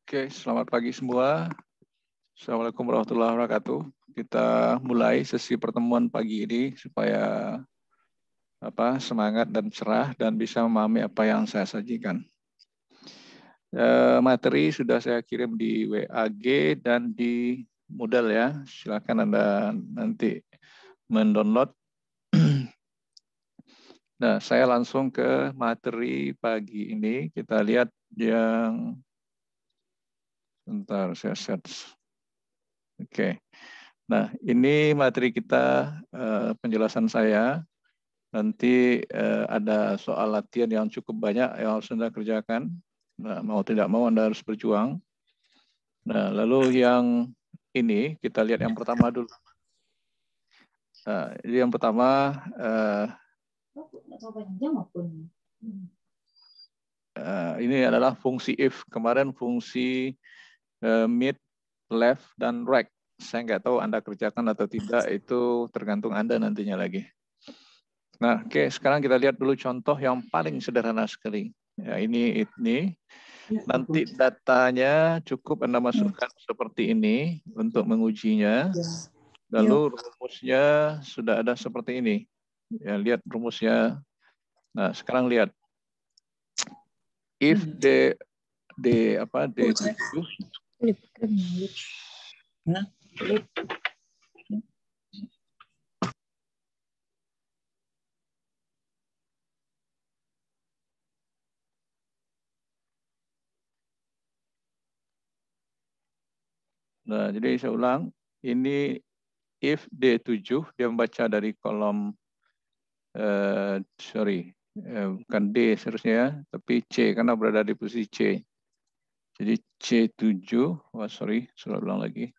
Oke, selamat pagi semua. Assalamualaikum warahmatullahi wabarakatuh. Kita mulai sesi pertemuan pagi ini supaya semangat dan cerah dan bisa memahami apa yang saya sajikan. Materi sudah saya kirim di WAG dan di Moodle ya. Silakan Anda nanti mendownload. Nah, saya langsung ke materi pagi ini. Kita lihat yang bentar saya search. Oke. Nah, ini materi kita, penjelasan saya. Nanti ada soal latihan yang cukup banyak yang harus Anda kerjakan. Nah, mau tidak mau Anda harus berjuang. Nah, lalu yang ini kita lihat yang pertama dulu. Nah, jadi yang pertama ini adalah fungsi if. Kemarin fungsi mid, left, dan right. Saya nggak tahu Anda kerjakan atau tidak, itu tergantung Anda nantinya lagi. Nah, oke, sekarang kita lihat dulu contoh yang paling sederhana sekali. Ya, ini. Nanti datanya cukup Anda masukkan seperti ini untuk mengujinya. Lalu rumusnya sudah ada seperti ini. Ya, lihat rumusnya. Nah, sekarang lihat. If D7. Nah, jadi saya ulang. Ini if D7, dia membaca dari kolom, bukan D seharusnya ya, tapi C, karena berada di posisi C. Jadi C7, saya ulang lagi.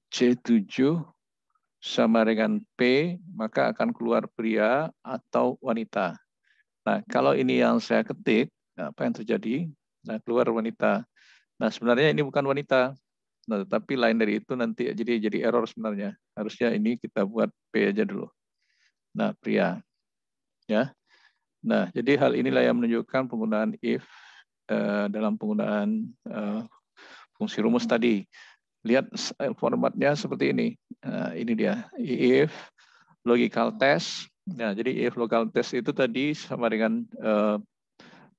C7 sama dengan P, maka akan keluar pria atau wanita. Nah, kalau ini yang saya ketik, apa yang terjadi? Nah, keluar wanita. Nah, sebenarnya ini bukan wanita. Nah, tapi lain dari itu nanti jadi error sebenarnya. Harusnya ini kita buat P aja dulu. Nah, pria. Ya. Nah, jadi hal inilah yang menunjukkan penggunaan if dalam penggunaan fungsi rumus tadi. Lihat formatnya seperti ini. Nah, ini dia. If logical test. Nah, jadi if logical test itu tadi sama dengan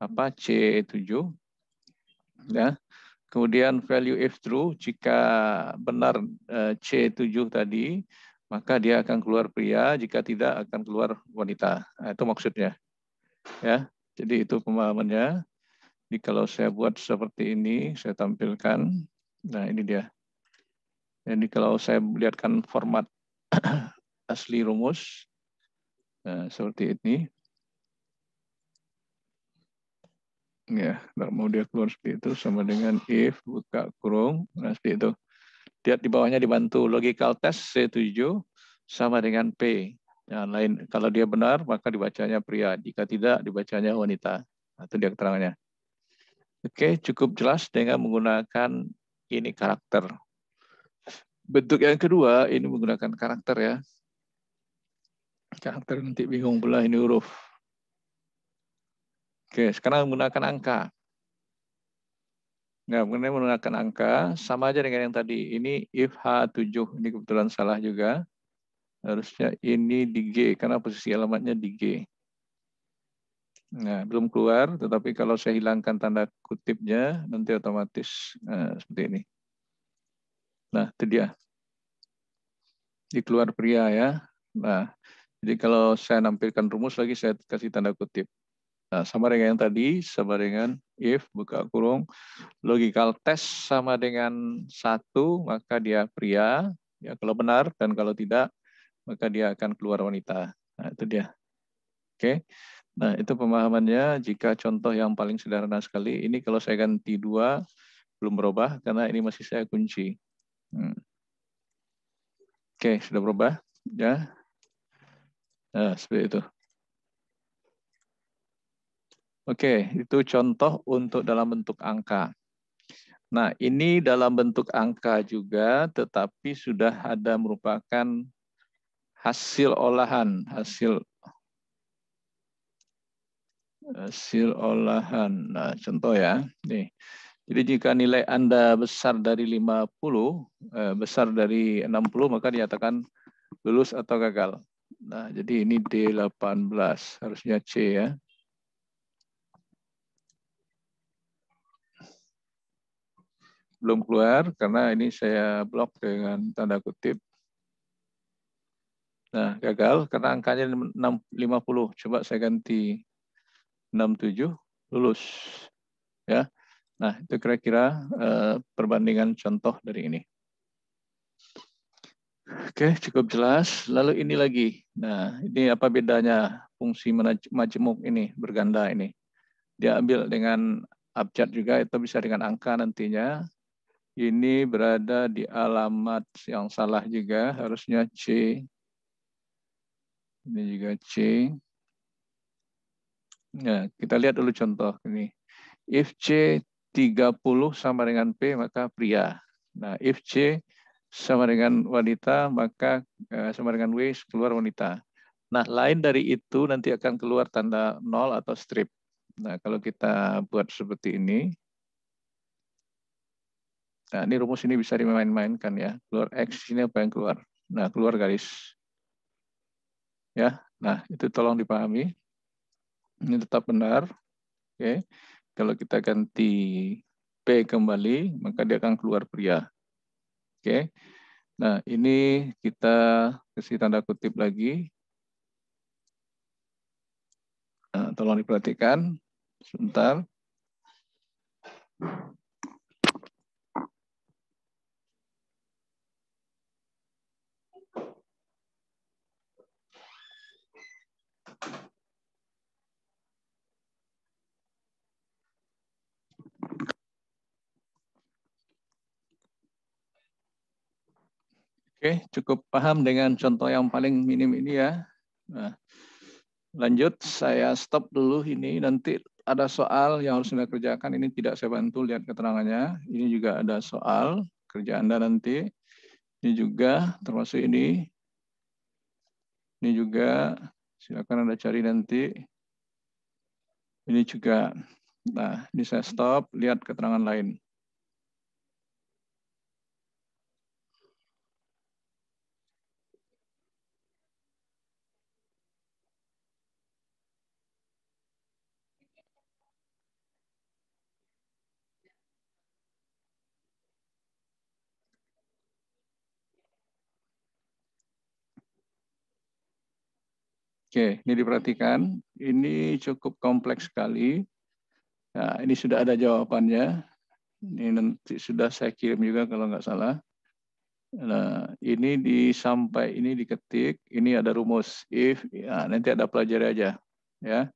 C7. Ya. Kemudian value if true, jika benar C7 tadi, maka dia akan keluar pria, jika tidak akan keluar wanita. Nah, itu maksudnya. Ya. Jadi itu pemahamannya. Jadi kalau saya buat seperti ini, saya tampilkan. Nah, ini dia. Jadi kalau saya melihatkan format asli rumus, nah, seperti ini. Ya, kalau mau dia keluar seperti itu, sama dengan if, buka kurung, nah seperti itu. Lihat di bawahnya dibantu logical test C7 sama dengan P. Yang lain, kalau dia benar, maka dibacanya pria. Jika tidak, dibacanya wanita. Nah, itu dia keterangannya. Oke, cukup jelas dengan menggunakan ini karakter. Bentuk yang kedua, ini menggunakan karakter ya. Karakter nanti bingung pula ini huruf. Oke, sekarang menggunakan angka. Nah, mengenai menggunakan angka, sama aja dengan yang tadi. Ini if H7, ini kebetulan salah juga. Harusnya ini di G, karena posisi alamatnya di G. Nah, belum keluar, tetapi kalau saya hilangkan tanda kutipnya, nanti otomatis seperti ini. Nah, itu dia. Di keluar pria ya. Nah, jadi kalau saya nampilkan rumus lagi, saya kasih tanda kutip. Nah, sama dengan yang tadi, sama dengan if, buka kurung, logical test sama dengan 1, maka dia pria, ya kalau benar, dan kalau tidak, maka dia akan keluar wanita. Nah, itu dia. Oke. Nah, itu pemahamannya. Jika contoh yang paling sederhana sekali, ini kalau saya ganti 2, belum berubah, karena ini masih saya kunci. Oke, sudah berubah. Ya. Nah, seperti itu. Oke, itu contoh untuk dalam bentuk angka. Nah, ini dalam bentuk angka juga, tetapi sudah ada merupakan hasil olahan, hasil hasil olahan. Nah, contoh ya. Nih. Jadi jika nilai Anda besar dari 50, besar dari 60, maka dinyatakan lulus atau gagal. Nah, jadi ini D18, harusnya C ya. Belum keluar karena ini saya blok dengan tanda kutip. Nah, gagal karena angkanya 50. Coba saya ganti 67, lulus. Ya. Nah, itu kira-kira perbandingan contoh dari ini. Oke, cukup jelas. Lalu ini lagi. Nah, ini apa bedanya fungsi majemuk ini, berganda ini? Dia ambil dengan abjad juga, itu bisa dengan angka nantinya. Ini berada di alamat yang salah juga, harusnya C. Ini juga C. Nah, kita lihat dulu contoh ini. If C 30 sama dengan P, maka pria. Nah, if C sama dengan wanita, maka sama dengan W, keluar wanita. Nah, lain dari itu nanti akan keluar tanda 0 atau strip. Nah, kalau kita buat seperti ini, nah ini rumus ini bisa dimain-mainkan ya. Keluar X, ini apa yang keluar? Nah, keluar garis. Ya, nah itu tolong dipahami. Ini tetap benar. Oke. Kalau kita ganti P kembali, maka dia akan keluar pria. Oke. Nah, ini kita kasih tanda kutip lagi. Nah, tolong diperhatikan. Sebentar. Oke, cukup paham dengan contoh yang paling minim ini ya. Nah, lanjut, saya stop dulu ini. Nanti ada soal yang harus Anda kerjakan. Ini tidak saya bantu lihat keterangannya. Ini juga ada soal kerja Anda nanti. Ini juga termasuk ini. Ini juga silakan Anda cari nanti. Ini juga. Nah, ini saya stop, lihat keterangan lain. Oke, ini diperhatikan. Ini cukup kompleks sekali. Nah, ini sudah ada jawabannya. Ini nanti sudah saya kirim juga kalau nggak salah. Nah, ini sampai ini diketik. Ini ada rumus if. Ya, nanti ada pelajari aja. Ya,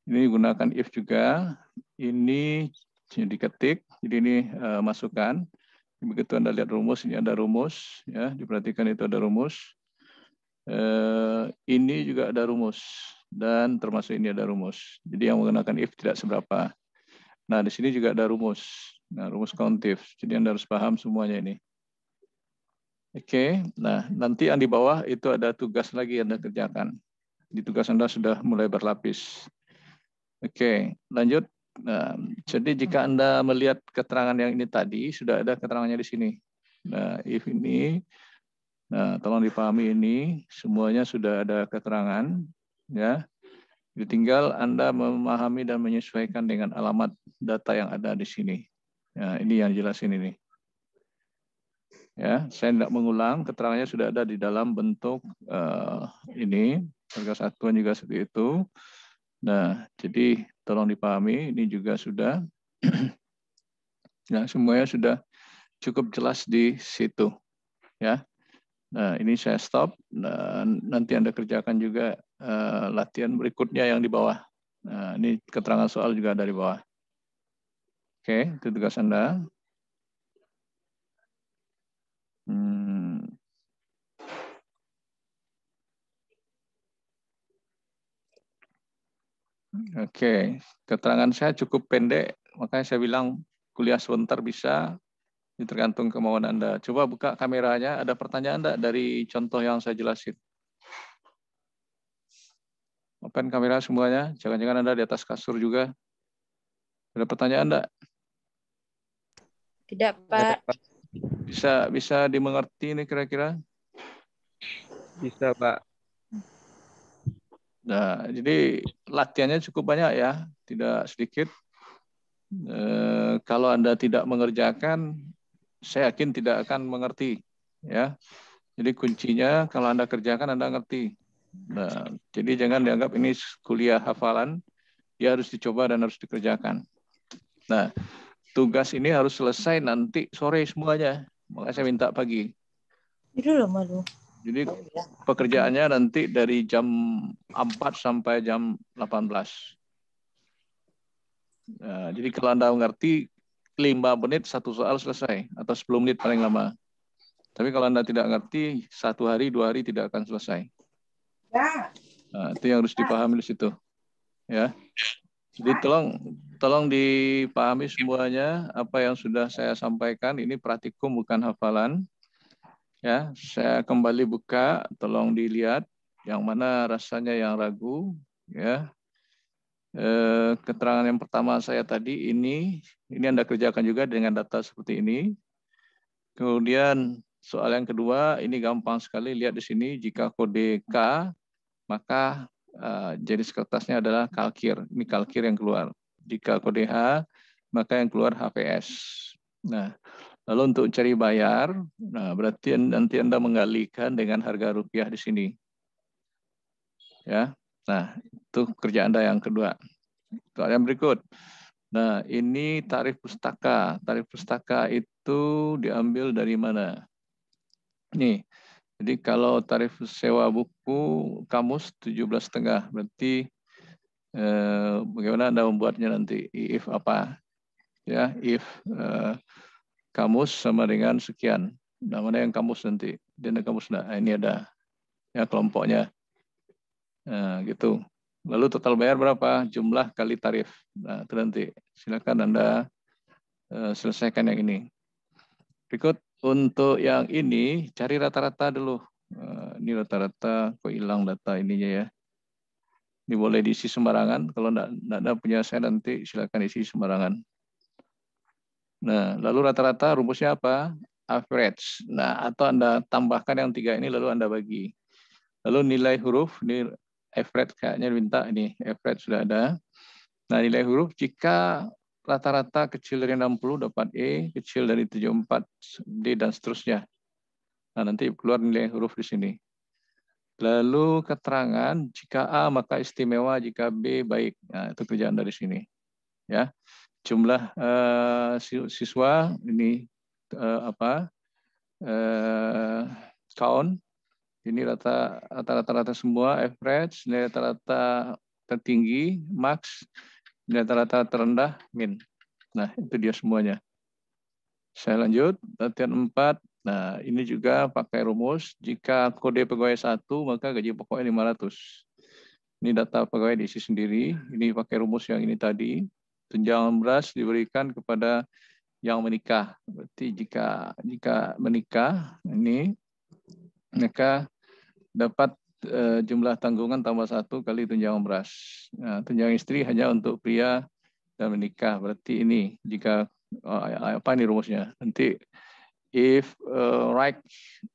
ini gunakan if juga. Ini diketik. Jadi ini masukkan. Begitu Anda lihat rumus, ini ada rumus. Ya, diperhatikan itu ada rumus. Ini juga ada rumus dan termasuk ini ada rumus. Jadi yang menggunakan if tidak seberapa. Nah, di sini juga ada rumus. Nah, rumus countif. Jadi Anda harus paham semuanya ini. Oke. Nah, nanti yang di bawah itu ada tugas lagi yang Anda kerjakan. Di tugas Anda sudah mulai berlapis. Oke, lanjut. Nah, jadi jika Anda melihat keterangan yang ini tadi, sudah ada keterangannya di sini. Nah, if ini, nah, tolong dipahami ini, semuanya sudah ada keterangan. Ya, jadi tinggal Anda memahami dan menyesuaikan dengan alamat data yang ada di sini. Nah, ini yang jelasin ini. Ya, saya tidak mengulang, keterangannya sudah ada di dalam bentuk ini, harga satuan juga seperti itu. Nah, jadi tolong dipahami, ini juga sudah, ya, semuanya sudah cukup jelas di situ. Ya, nah ini saya stop. Nah, nanti Anda kerjakan juga latihan berikutnya yang di bawah. Nah, ini keterangan soal juga ada di bawah. Oke, itu tugas Anda. Oke, keterangan saya cukup pendek, makanya saya bilang kuliah sebentar bisa, ini tergantung kemauan Anda. Coba buka kameranya, ada pertanyaan enggak dari contoh yang saya jelasin? Open kamera semuanya. Jangan-jangan Anda di atas kasur juga. Ada pertanyaan enggak? Tidak, Pak. Bisa dimengerti ini kira-kira? Bisa, Pak. Nah, jadi latihannya cukup banyak ya, tidak sedikit. Kalau Anda tidak mengerjakan, saya yakin tidak akan mengerti. Ya, jadi kuncinya kalau Anda kerjakan Anda ngerti. Nah, jadi jangan dianggap ini kuliah hafalan, dia harus dicoba dan harus dikerjakan. Nah, tugas ini harus selesai nanti sore semuanya. Makanya saya minta pagi. Itu loh, malu. Jadi pekerjaannya nanti dari jam 4 sampai jam 18. Nah, jadi kalau Anda mengerti 5 menit satu soal selesai atau 10 menit paling lama. Tapi kalau Anda tidak ngerti, 1 hari, 2 hari tidak akan selesai. Nah, itu yang harus dipahami di situ. Ya. Jadi tolong dipahami semuanya apa yang sudah saya sampaikan. Ini praktikum bukan hafalan. Ya, saya kembali buka, tolong dilihat yang mana rasanya yang ragu. Ya, keterangan yang pertama saya tadi ini Anda kerjakan juga dengan data seperti ini. Kemudian soal yang kedua ini gampang sekali, lihat di sini jika kode K maka jenis kertasnya adalah kalkir. Ini kalkir yang keluar. Jika kode H maka yang keluar HPS. Nah, lalu untuk cari bayar, nah berarti nanti Anda menggalikan dengan harga rupiah di sini. Ya. Nah, itu kerja Anda yang kedua. Soal yang berikut. Nah, ini tarif pustaka. Tarif pustaka itu diambil dari mana? Nih, jadi kalau tarif sewa buku kamus 17,5, berarti bagaimana Anda membuatnya nanti? If apa? Ya, if kamus sama dengan sekian. Nah, mana yang kamus nanti? Dan kamus nah, ini ada ya kelompoknya. Nah, gitu. Lalu total bayar berapa? Jumlah kali tarif. Nah, itu nanti. Silakan Anda selesaikan yang ini. Berikut untuk yang ini, cari rata-rata dulu. Ini rata-rata, kok hilang data ininya ya. Ini boleh diisi sembarangan. Kalau tidak ada punya saya nanti silakan isi sembarangan. Nah, lalu rata-rata rumusnya apa? Average. Nah, atau Anda tambahkan yang 3 ini lalu Anda bagi. Lalu nilai huruf, ini average kayaknya minta ini, average sudah ada. Nah, nilai huruf jika rata-rata kecil dari 60 dapat E, kecil dari 74 D dan seterusnya. Nah, nanti keluar nilai huruf di sini. Lalu keterangan jika A maka istimewa, jika B baik. Nah, itu kerjaan dari sini. Ya. Jumlah siswa ini count ini rata-rata semua average, nilai rata-rata tertinggi max, nilai rata-rata terendah min. Nah, itu dia semuanya. Saya lanjut, latihan 4. Nah, ini juga pakai rumus. Jika kode pegawai 1, maka gaji pokoknya 500. Ini data pegawai diisi sendiri. Ini pakai rumus yang ini tadi. Tunjangan beras diberikan kepada yang menikah. Berarti jika menikah, ini maka dapat jumlah tanggungan tambah 1 kali tunjangan beras. Nah, tunjangan istri hanya untuk pria dan menikah. Berarti ini jika apa ini rumusnya? Nanti if right,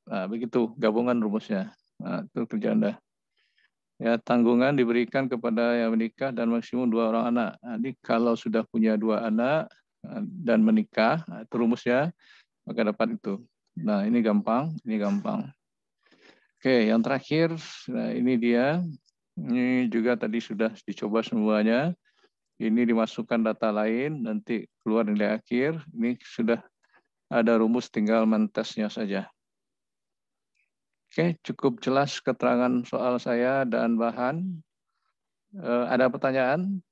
nah, begitu gabungan rumusnya. Nah, itu kerja Anda. Ya, tanggungan diberikan kepada yang menikah dan maksimum 2 orang anak. Jadi kalau sudah punya 2 anak dan menikah, itu rumusnya, maka dapat itu. Nah, ini gampang, ini gampang. Oke, yang terakhir, nah ini dia. Ini juga tadi sudah dicoba semuanya. Ini dimasukkan data lain, nanti keluar nilai akhir. Ini sudah ada rumus, tinggal mentesnya saja. Oke, cukup jelas keterangan soal saya dan bahan. Ada pertanyaan?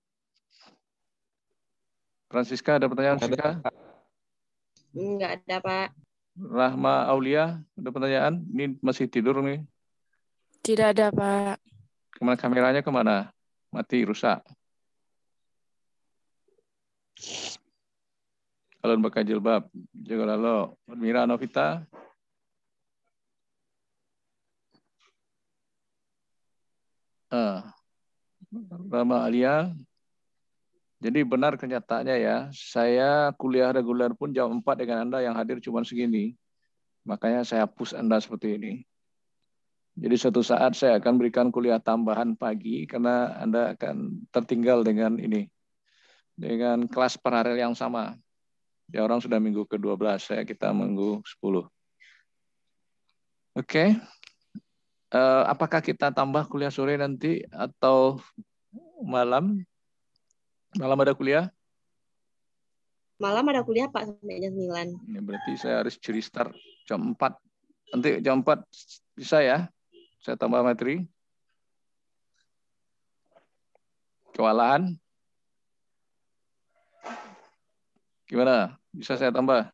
Francisca, ada pertanyaan, Francisca? Enggak ada, Pak. Rahma Aulia, ada pertanyaan? Ini masih tidur nih. Tidak ada, Pak. Kemana kameranya kemana? Mati, rusak. Halo, Mbak Jilbab. Jaga lalu. Mira Novita. Rama Alia. Jadi benar kenyataannya ya, saya kuliah reguler pun jam 4 dengan Anda yang hadir cuma segini. Makanya saya push Anda seperti ini. Jadi suatu saat saya akan berikan kuliah tambahan pagi karena Anda akan tertinggal dengan ini. Dengan kelas paralel yang sama. Ya orang sudah minggu ke-12, kita minggu 10. Oke. Apakah kita tambah kuliah sore nanti atau malam? Malam ada kuliah? Malam ada kuliah Pak sampai jam 9. Ini berarti saya harus curi start jam 4. Nanti jam 4 bisa ya? Saya tambah materi. Kewalahan? Gimana? Bisa saya tambah?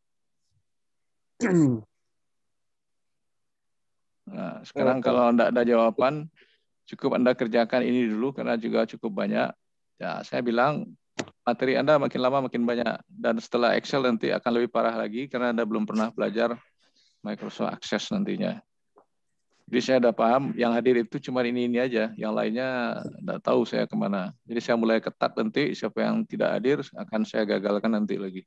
Nah, sekarang kalau Anda ada jawaban, cukup Anda kerjakan ini dulu karena juga cukup banyak. Ya, saya bilang materi Anda makin lama makin banyak. Dan setelah Excel nanti akan lebih parah lagi karena Anda belum pernah belajar Microsoft Access nantinya. Jadi saya udah paham, yang hadir itu cuma ini aja. Yang lainnya nggak tahu saya kemana. Jadi saya mulai ketat nanti, siapa yang tidak hadir akan saya gagalkan nanti lagi.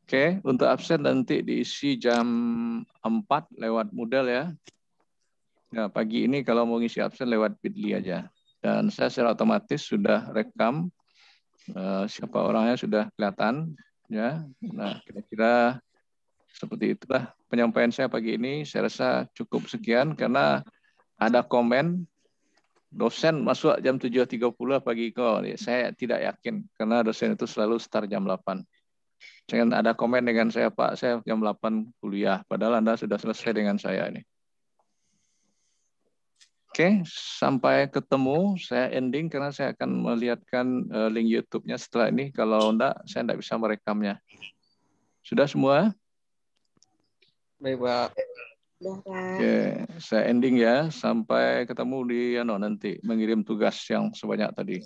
Oke, untuk absen nanti diisi jam 4 lewat Moodle ya. Nah, pagi ini kalau mau ngisi absen lewat Bitly aja. Dan saya secara otomatis sudah rekam siapa orangnya sudah kelihatan ya. Nah, kira-kira seperti itulah penyampaian saya pagi ini. Saya rasa cukup sekian karena ada komen dosen masuk jam 7.30 pagi kok. Saya tidak yakin karena dosen itu selalu start jam 8. Jangan ada komen dengan saya, Pak, saya jam 8 kuliah. Padahal Anda sudah selesai dengan saya ini. Oke, sampai ketemu. Saya ending karena saya akan melihatkan link YouTube-nya setelah ini. Kalau enggak, saya enggak bisa merekamnya. Sudah semua? Baik, Pak. Udah Pak. Oke, saya ending ya. Sampai ketemu di nanti mengirim tugas yang sebanyak tadi.